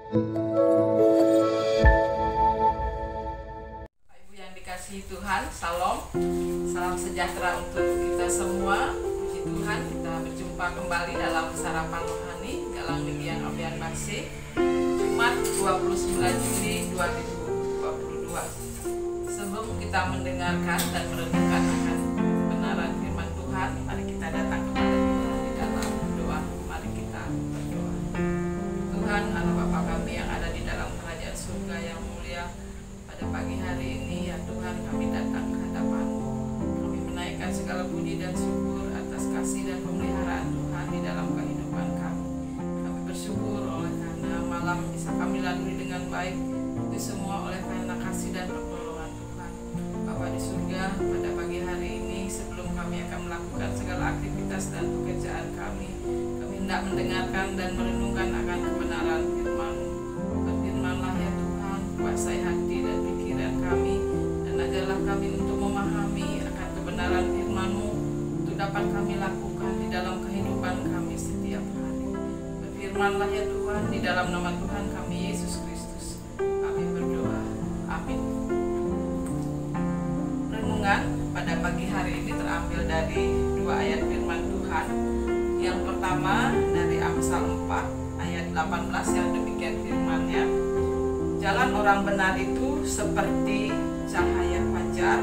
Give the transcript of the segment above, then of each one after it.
Ibu yang dikasihi Tuhan, Salam, salam sejahtera untuk kita semua. Puji Tuhan, kita berjumpa kembali dalam Sarapan Rohani Galang Ninggian Obian Base, Jumat 29 Juli 2022. Sebelum kita mendengarkan dan merenungkan akan kebenaran firman Tuhan, mari kita datang kepada Tuhan di dalam doa. Mari kita berdoa. Tuhan, Allah Bapa kami yang ada di dalam kerajaan surga yang mulia, pada pagi hari ini ya Tuhan, kami datang ke hadapan-Mu. Kami menaikkan segala puji dan syukur atas kasih dan pemeliharaan Tuhan di dalam kehidupan kami. Kami bersyukur oleh karena malam bisa kami lalui dengan baik. Itu semua oleh karena kasih dan pertolongan Tuhan. Bapa di surga, pada pagi hari ini sebelum kami akan melakukan segala aktivitas dan pekerjaan kami hendak mendengarkan dan merenungkan akan kebenaran firman-Mu. Berfirmanlah ya Tuhan, kuasai hati dan pikiran kami, dan ajarlah kami untuk memahami akan kebenaran firman-Mu, untuk dapat kami lakukan di dalam kehidupan kami setiap hari. Berfirmanlah ya Tuhan, di dalam nama Tuhan kami Yesus Kristus kami berdoa, amin. Renungan pada pagi hari ini terambil dari 2 ayat firman Tuhan. Yang pertama dari Amsal 4 ayat 18 yang demikian firman-Nya. Jalan orang benar itu seperti cahaya fajar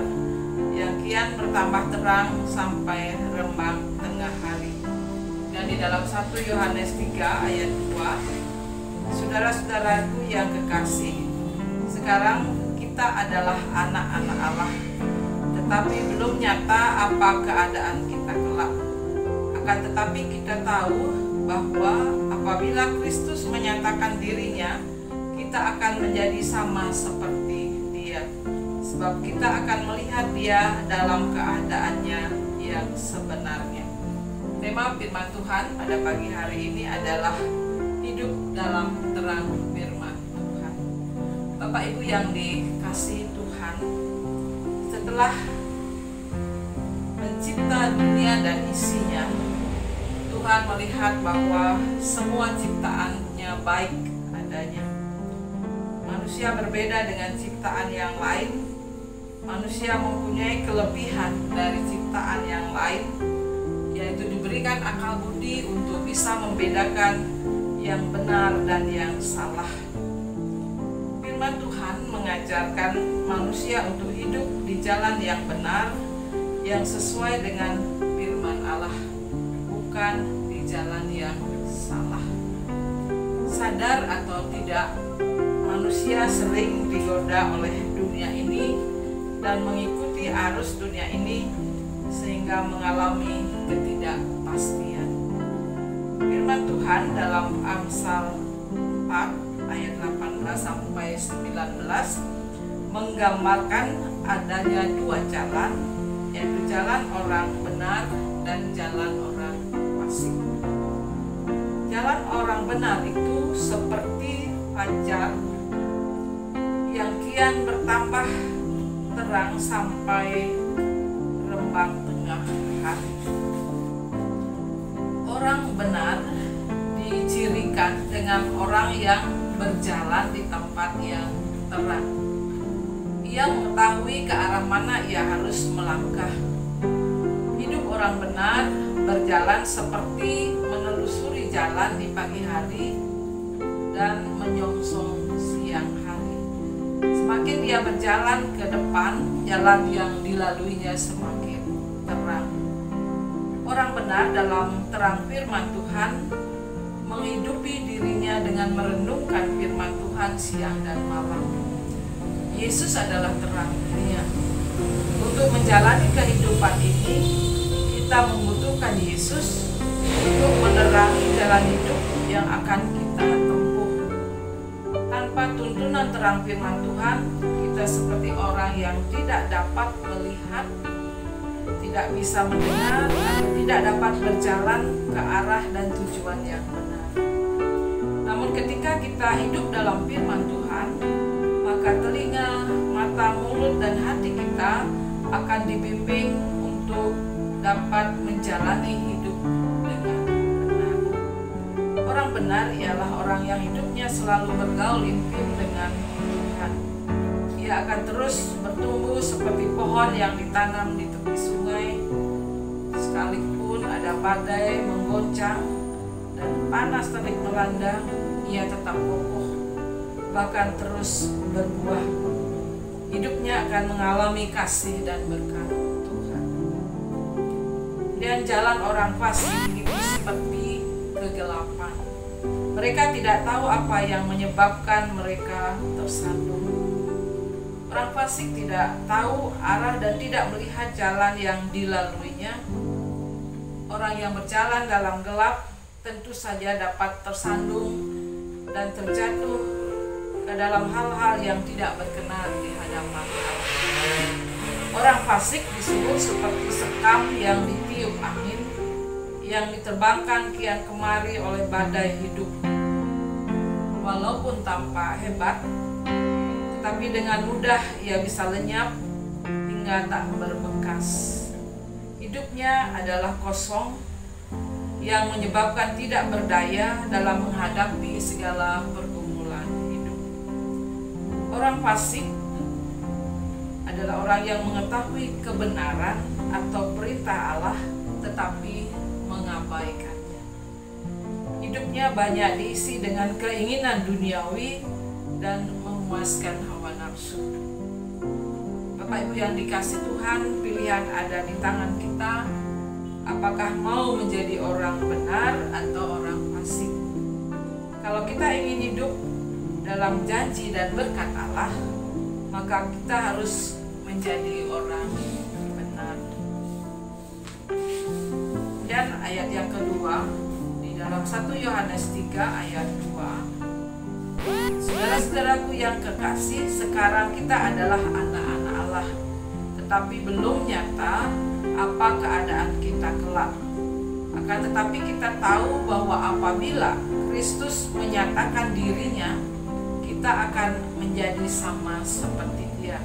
yang kian bertambah terang sampai rembang tengah hari. Dan di dalam 1 Yohanes 3 ayat 2, saudara-saudaraku yang kekasih, sekarang kita adalah anak-anak Allah, tetapi belum nyata apa keadaan kita kelak. Akan tetapi kita tahu bahwa apabila Kristus menyatakan dirinya, kita akan menjadi sama seperti Dia, sebab kita akan melihat Dia dalam keadaannya yang sebenarnya. Tema firman Tuhan pada pagi hari ini adalah hidup dalam terang firman Tuhan. Bapak Ibu yang dikasihi Tuhan, setelah mencipta dunia dan isinya, Tuhan melihat bahwa semua ciptaannya baik adanya. Manusia berbeda dengan ciptaan yang lain. Manusia mempunyai kelebihan dari ciptaan yang lain, yaitu diberikan akal budi untuk bisa membedakan yang benar dan yang salah. Firman Tuhan mengajarkan manusia untuk hidup di jalan yang benar, yang sesuai dengan firman Allah, bukan di jalan yang salah. Sadar atau tidak, manusia sering digoda oleh dunia ini dan mengikuti arus dunia ini sehingga mengalami ketidakpastian. Firman Tuhan dalam Amsal 4 ayat 18 sampai 19 menggambarkan adanya 2 jalan, yaitu jalan orang benar dan jalan orang fasik. Jalan orang benar itu seperti fajar yang kian bertambah terang sampai rembang tengah hari. Orang benar dicirikan dengan orang yang berjalan di tempat yang terang. Ia mengetahui ke arah mana ia harus melangkah. Hidup orang benar berjalan seperti menelusuri jalan di pagi hari dan menyongsong siang hari. Semakin dia berjalan ke depan, jalan yang dilaluinya semakin terang. Orang benar dalam terang firman Tuhan menghidupi dirinya dengan merenungkan firman Tuhan siang dan malam. Yesus adalah terang dunia. Untuk menjalani kehidupan ini, kita membutuhkan Yesus untuk menerangi jalan hidup yang akan kita tempuh. Tanpa tuntunan terang firman Tuhan, kita seperti orang yang tidak dapat melihat, tidak bisa mendengar, atau tidak dapat berjalan ke arah dan tujuan yang benar. Namun ketika kita hidup dalam firman Tuhan, maka telinga, mata, mulut, dan hati kita akan dibimbing untuk dapat menjalani hidup dengan benar. Orang Orang benar ialah orang yang hidupnya selalu bergaul intim dengan Tuhan. Ia akan terus bertumbuh seperti pohon yang ditanam di tepi sungai. Sekalipun ada badai menggoncang dan panas terik melanda, ia tetap kokoh, bahkan terus berbuah. Hidupnya akan mengalami kasih dan berkat Tuhan. Dan jalan orang fasik itu seperti kegelapan. Mereka tidak tahu apa yang menyebabkan mereka tersandung. Orang fasik tidak tahu arah dan tidak melihat jalan yang dilaluinya. Orang yang berjalan dalam gelap tentu saja dapat tersandung dan terjatuh ke dalam hal-hal yang tidak berkenan di hadapan Allah. Orang fasik disebut seperti sekam yang ditiup angin, yang diterbangkan kian kemari oleh badai hidup. Walaupun tampak hebat, tetapi dengan mudah ia bisa lenyap hingga tak berbekas. Hidupnya adalah kosong, yang menyebabkan tidak berdaya dalam menghadapi segala pergumulan hidup. Orang fasik adalah orang yang mengetahui kebenaran atau perintah Allah tetapi mengabaikannya. Hidupnya banyak diisi dengan keinginan duniawi dan memuaskan hawa nafsu. Bapak Ibu yang dikasih Tuhan, pilihan ada di tangan kita. Apakah mau menjadi orang benar atau orang fasik? Kalau kita ingin hidup dalam janji dan berkat Allah, maka kita harus menjadi orang benar. Dan ayat yang kedua di dalam 1 Yohanes 3 ayat 2. Saudara-saudaraku yang kekasih, sekarang kita adalah anak-anak Allah, tetapi belum nyata apa keadaan kita kelak. Akan tetapi kita tahu bahwa apabila Kristus menyatakan dirinya, kita akan menjadi sama seperti Dia,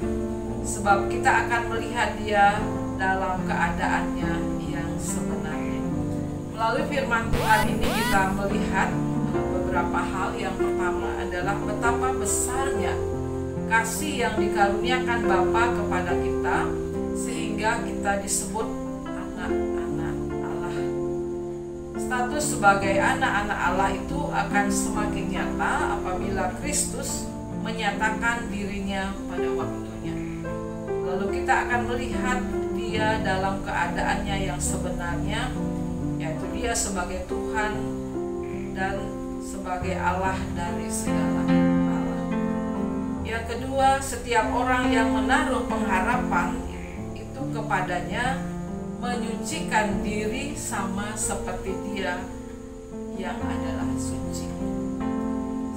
sebab kita akan melihat Dia dalam keadaannya yang sebenarnya. Melalui firman Tuhan ini kita melihat beberapa hal. Yang pertama adalah betapa besarnya kasih yang dikaruniakan Bapa kepada kita, sehingga kita disebut anak-anak Allah. Status sebagai anak-anak Allah itu akan semakin nyata apabila Kristus menyatakan dirinya pada waktunya. Lalu kita akan melihat Dia dalam keadaannya yang sebenarnya, yaitu Dia sebagai Tuhan dan sebagai Allah dari segala Allah. Yang kedua, setiap orang yang menaruh pengharapan itu kepadanya menyucikan diri sama seperti Dia yang adalah suci.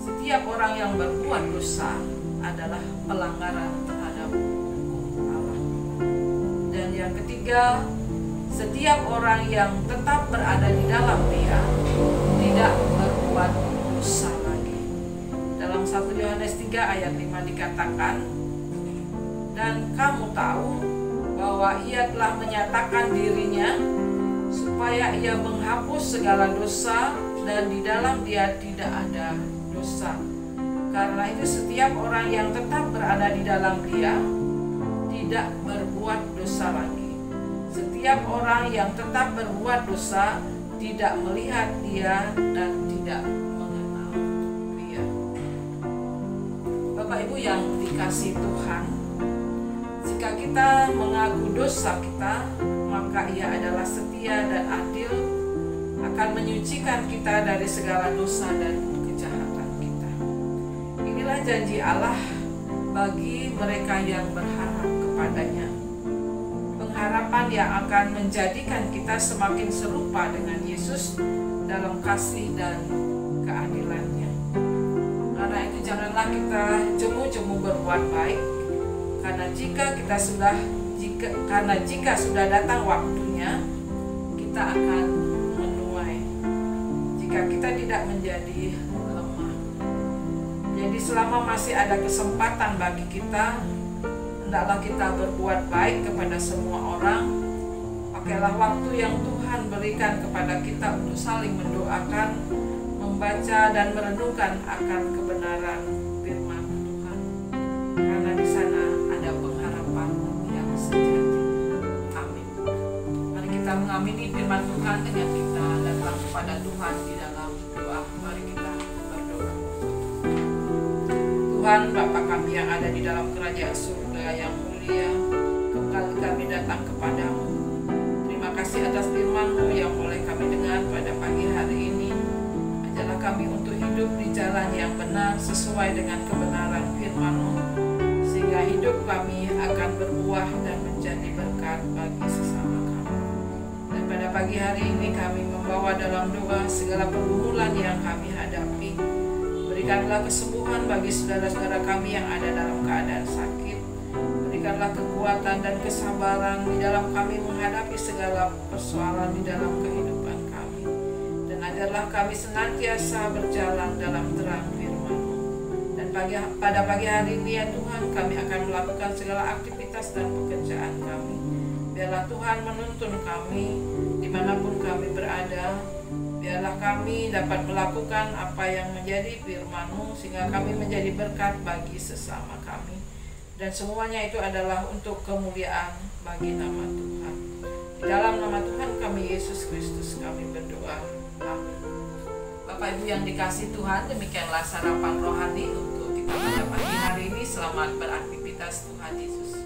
Setiap orang yang berbuat dosa adalah pelanggaran terhadap hukum Allah. Dan yang ketiga, setiap orang yang tetap berada di dalam Dia tidak berbuat dosa lagi. Dalam 1 Yohanes 3 ayat 5 dikatakan, dan kamu tahu bahwa Ia telah menyatakan dirinya supaya Ia menghapus segala dosa, dan di dalam Dia tidak ada dosa. Karena itu setiap orang yang tetap berada di dalam Dia tidak berbuat dosa lagi. Setiap orang yang tetap berbuat dosa tidak melihat Dia dan tidak mengenal Dia. Bapak Ibu yang dikasihi Tuhan, jika kita mengaku dosa kita, maka Ia adalah setia dan adil, akan menyucikan kita dari segala dosa dan kejahatan kita. Inilah janji Allah bagi mereka yang berharap kepadanya. Pengharapan yang akan menjadikan kita semakin serupa dengan Yesus dalam kasih dan keadilannya. Karena itu janganlah kita jemu-jemu berbuat baik, karena jika sudah datang waktunya, kita akan menuai jika kita tidak menjadi lemah. Jadi selama masih ada kesempatan bagi kita, hendaklah kita berbuat baik kepada semua orang. Pakailah waktu yang Tuhan berikan kepada kita untuk saling mendoakan, membaca dan merenungkan akan kebenaran firman Tuhan, karena di sana ada pengharapan yang sejati. Amin. Mari kita mengamini firman Tuhan dengan kita datang kepada Tuhan di dalam doa. Mari kita berdoa. Tuhan Bapa kami yang ada di dalam kerajaan surga yang mulia, kembali kami datang kepadamu. Terima kasih atas firman-Mu yang boleh kami dengar pada pagi hari ini. Ajarlah kami untuk hidup di jalan yang benar sesuai dengan kebenaran firman-Mu, sehingga hidup kami akan berbuah dan menjadi berkat bagi sesama kami. Dan pada pagi hari ini kami membawa dalam doa segala pergumulan yang kami hadapi. Berikanlah kesembuhan bagi saudara-saudara kami yang ada dalam keadaan sakit. Berikanlah kekuatan dan kesabaran di dalam kami menghadapi segala persoalan di dalam kehidupan kami. Dan ajarlah kami senantiasa berjalan dalam terang firman-Mu. Dan pada pagi hari ini ya Tuhan, kami akan melakukan segala aktivitas dan pekerjaan kami. Biarlah Tuhan menuntun kami dimanapun kami berada. Biarlah kami dapat melakukan apa yang menjadi firman-Mu, sehingga kami menjadi berkat bagi sesama kami. Dan semuanya itu adalah untuk kemuliaan bagi nama Tuhan. Di dalam nama Tuhan kami Yesus Kristus kami berdoa. Amin. Bapak Ibu yang dikasihi Tuhan, demikianlah sarapan rohani untuk kita pada pagi hari ini. Selamat beraktivitas, Tuhan Yesus.